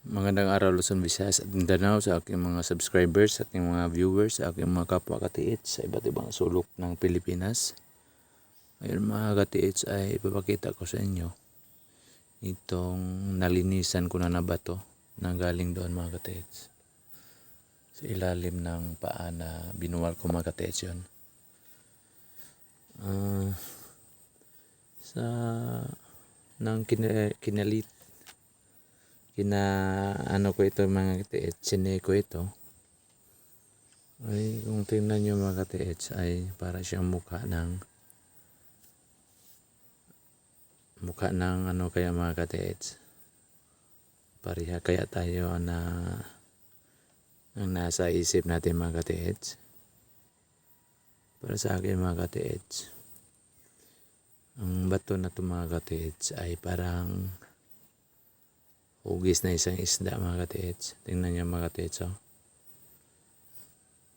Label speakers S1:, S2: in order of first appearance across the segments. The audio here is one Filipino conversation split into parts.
S1: Magandang araw Luzon, Visayas at Mindanao sa aking mga subscribers, sa aking mga viewers, sa aking mga kapwa katiits sa iba't ibang sulok ng Pilipinas. Ngayon mga katiits ay ipapakita ko sa inyo itong nalinisan ko na bato na galing doon mga katiits. Sa ilalim ng paa na binuwal ko mga katiits yun. Sa nang kinalit ano ko ito mga katiits, sine ko ito ay kung tingnan nyo mga katiits ay para siyang mukha ng ano kaya mga katiits, pareha kaya tayo na ang nasa isip natin mga katiits. Para sa akin mga katiits, ang bato na ito mga katiits ay parang hugis na isang isda mga katiits. Tingnan niyo mga katiits, oh.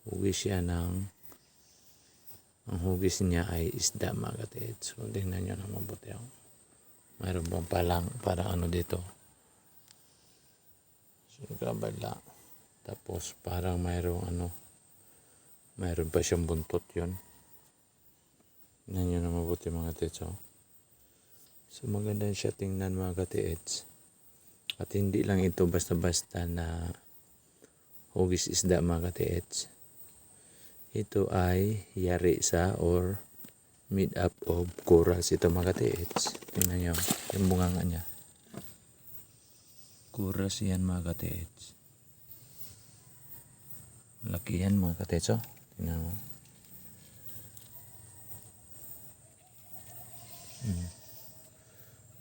S1: Hugis siya ang hugis niya ay isda mga katiits. So, tingnan niyo na mabuti, oh. Mayroon bang parang ano dito. So, kabala. Tapos parang mayroon pa siyang buntot yun. Tingnan niyo na mabuti mga katiits, oh. So maganda siya tingnan mga katiits. At hindi lang ito basta-basta na hugis isda mga katiits. Ito ay yari sa or made up of corals ito mga katiits. Tingnan nyo yung bunganga niya. Corals yan mga katiits. Malaki yan mga katiits, oh. Tingnan mo.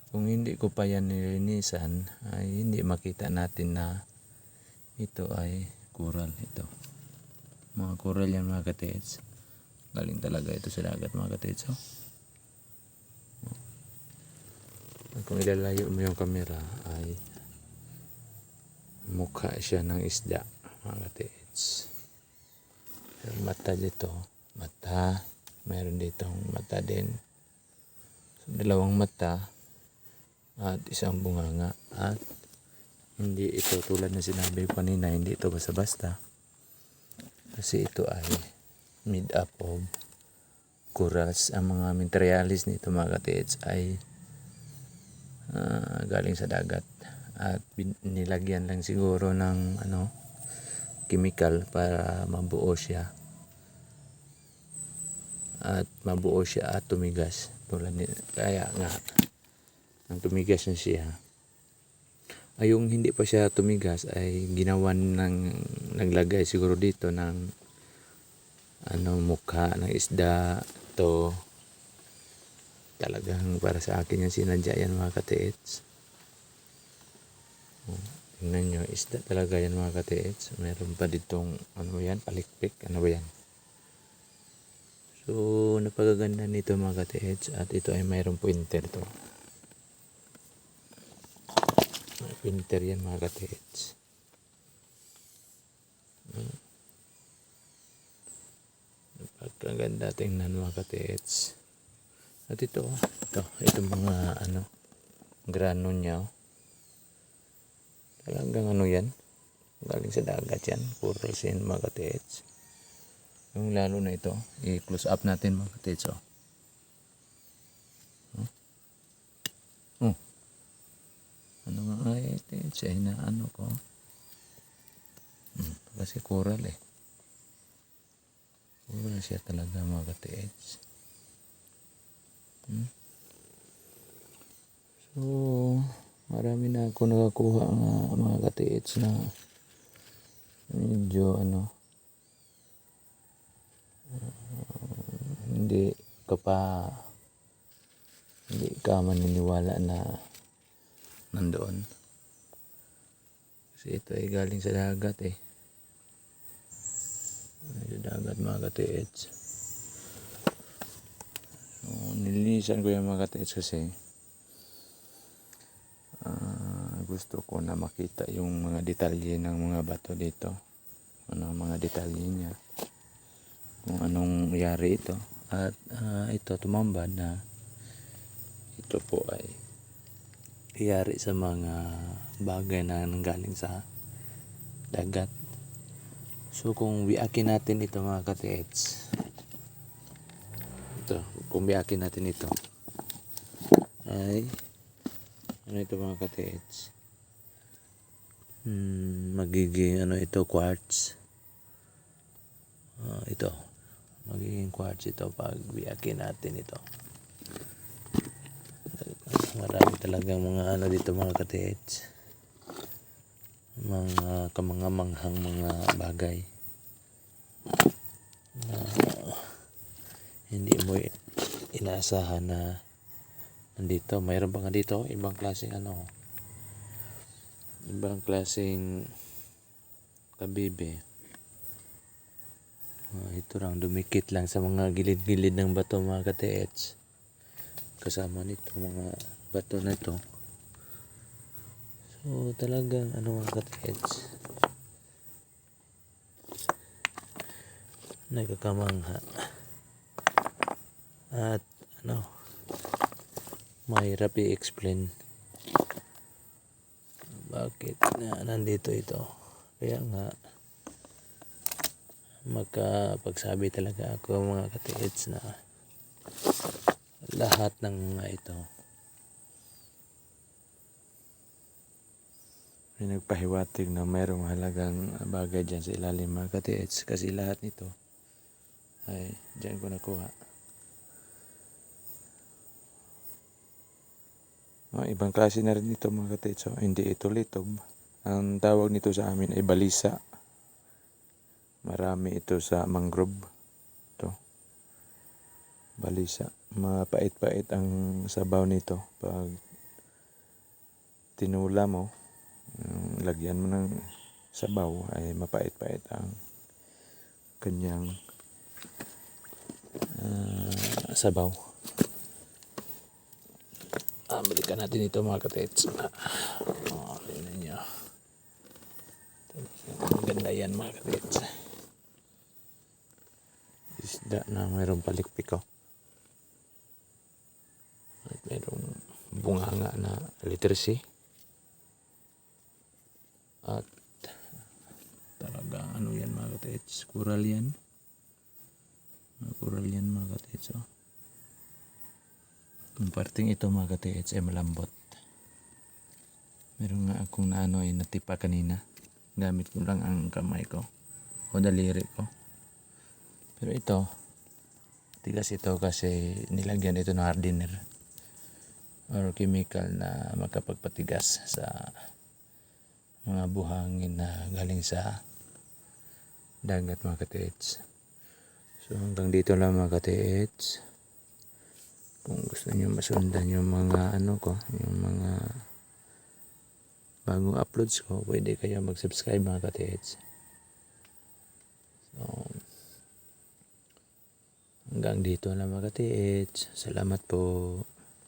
S1: Kung hindi ko pa yan nilinisan ay hindi makita natin na ito ay coral ito. Mga coral yan mga katiits. Galing talaga ito sa dagat mga katiits, oh. At kung ilalayo mo yung camera ay mukha siya ng isda mga katiits. Yung mata dito, mata, mayroon ditong mata din. So, dalawang mata at isang bunganga. At hindi ito tulad na sinabi ko kanina, hindi ito basta-basta. Kasi ito ay made up of corals. Ang mga materialis nito mga katiits ay galing sa dagat. At nilagyan lang siguro ng chemical para mabuo siya. At mabuo siya at tumigas. Kaya nga ang tumigas na siya. Ay yung hindi pa siya tumigas ay ginawan naglagay siguro dito ng mukha ng isda to. Talagang para sa akin yung sinadya yan mga katiits. Tingnan nyo, isda talaga yan mga katiits. Meron pa ditong yan, palikpik, ano ba yan. So napakaganda nito mga katiits. At ito ay mayroong pointer to. Pointer yan mga katiits. Napakaganda tingnan mga katiits. At ito mga grano niya, oh. Talagang yan, galing sa dagat yan, corals yan mga katiits. Yung lalo na ito, i-close up natin mga katiits, oh. Ano nga ito, siya inaano ko. Kasi coral eh. Coral siya talaga mga katiits. So, marami na ako nakakuha mga katiits na medyo hindi ka maniniwala na nandoon. Kasi ito ay galing sa dagat eh. Sa dagat mga katiits. So, nilinisan ko yung mga katiits kasi gusto ko na makita yung mga detalye ng mga bato dito. Mga detalye niya. Kung anong yari ito. At ito tumambad na ito po ay nangyayari sa mga bagay na nanggaling sa dagat. So kung biyakin natin ito mga katiits, ito, kung biyakin natin ito ay ano ito mga katiits, magiging ano ito, quartz. Ito magiging quartz ito pag biyakin natin ito. Marami talagang mga ano dito mga katiits, mga kamangamanghang mga bagay na hindi mo inaasahan na nandito. Mayroon pa nga dito ibang klaseng ano, ibang klaseng kabibe. Ito lang, dumikit lang sa mga gilid-gilid ng bato mga katiits. Kasama nito mga bato na ito. So talagang ano mga katiits, nagkakamangha at ano, mahirap i-explain bakit na nandito ito. Kaya nga magkapagsabi talaga ako mga katiits na lahat ng mga ito may nagpahiwatig na mayroong halagang bagay dyan sa ilalim mga katiits, kasi lahat nito ay dyan ko nakuha. Ibang klase na rin ito mga katiits. So, hindi ito litob. Ang tawag nito sa amin ay balisa. Marami ito sa mangrove. Ito, balisa. Mapait-pait ang sabaw nito. Pag tinula mo, lagyan mo ng sabaw, ay mapait-pait ang kanyang sabaw. Balikan natin ito mga katiits. Tingnan nyo. Ang ganda yan mga katiits. Isda na mayroong palikpik, oh. At mayroong bunganga na letter C. At talagang ano yan mga katiits, coral yan. Coral yan mga katiits, oh. Ang parting ito mga katiits ay malambot. Meron nga akong naano ay natipa kanina. Gamit ko lang ang kamay ko o daliri ko. Pero ito, tigas ito kasi nilagyan ito ng hardener or chemical na makapagpatigas sa mga buhangin na galing sa dagat mga katiits. So hanggang dito lang mga katiits. Kung gusto nyo masundan yung mga ano ko, yung mga bagong uploads ko, pwede kayo mag-subscribe mga katiits. So hanggang dito lang mga katiits. Salamat po.